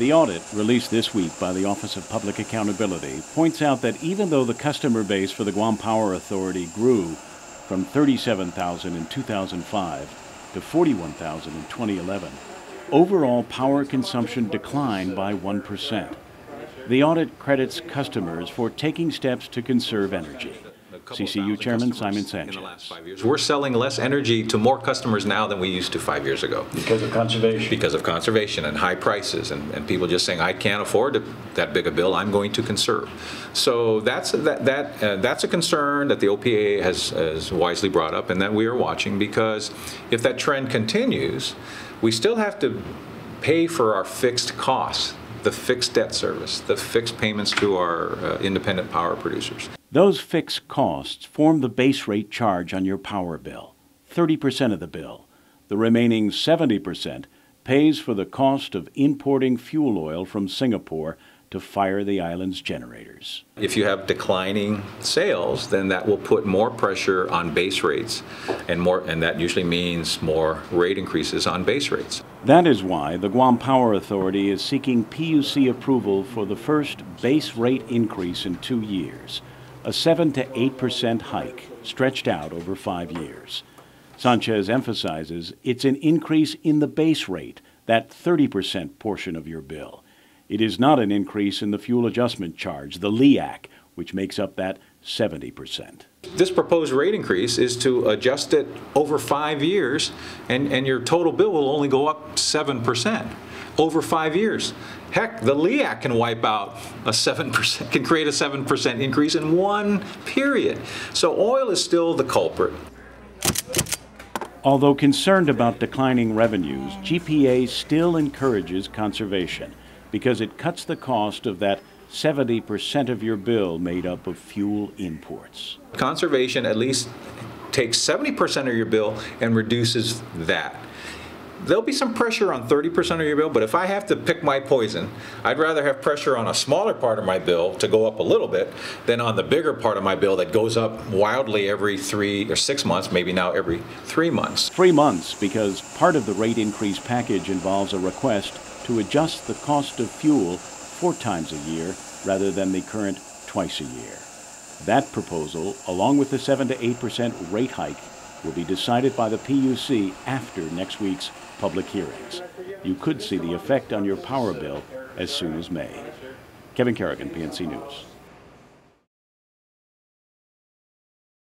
The audit, released this week by the Office of Public Accountability, points out that even though the customer base for the Guam Power Authority grew from 37,000 in 2005 to 41,000 in 2011, overall power consumption declined by 1%. The audit credits customers for taking steps to conserve energy. CCU Chairman Simon Sanchez. We're selling less energy to more customers now than we used to 5 years ago. Because of conservation. Because of conservation and high prices and people just saying, I can't afford that big a bill, I'm going to conserve. So that's a concern that the OPA has wisely brought up and that we are watching, because if that trend continues, we still have to pay for our fixed costs, the fixed debt service, the fixed payments to our independent power producers. Those fixed costs form the base rate charge on your power bill, 30% of the bill. The remaining 70% pays for the cost of importing fuel oil from Singapore to fire the island's generators. If you have declining sales, then that will put more pressure on base rates, and that usually means more rate increases on base rates. That is why the Guam Power Authority is seeking PUC approval for the first base rate increase in 2 years, a 7 to 8% hike stretched out over 5 years. Sanchez emphasizes it's an increase in the base rate, that 30% portion of your bill. It is not an increase in the fuel adjustment charge, the LEAC, which makes up that 70%. This proposed rate increase is to adjust it over 5 years, and your total bill will only go up 7% over 5 years. Heck, the LEAC can wipe out a 7%, can create a 7% increase in one period. So oil is still the culprit. Although concerned about declining revenues, GPA still encourages conservation because it cuts the cost of that 70% of your bill made up of fuel imports. Conservation at least takes 70% of your bill and reduces that. There'll be some pressure on 30% of your bill, but if I have to pick my poison, I'd rather have pressure on a smaller part of my bill to go up a little bit than on the bigger part of my bill that goes up wildly every 3 or 6 months, maybe now every 3 months. 3 months, because part of the rate increase package involves a request to adjust the cost of fuel 4 times a year rather than the current twice a year. That proposal, along with the 7 to 8% rate hike, will be decided by the PUC after next week's public hearings. You could see the effect on your power bill as soon as May. Kevin Kerrigan, PNC News.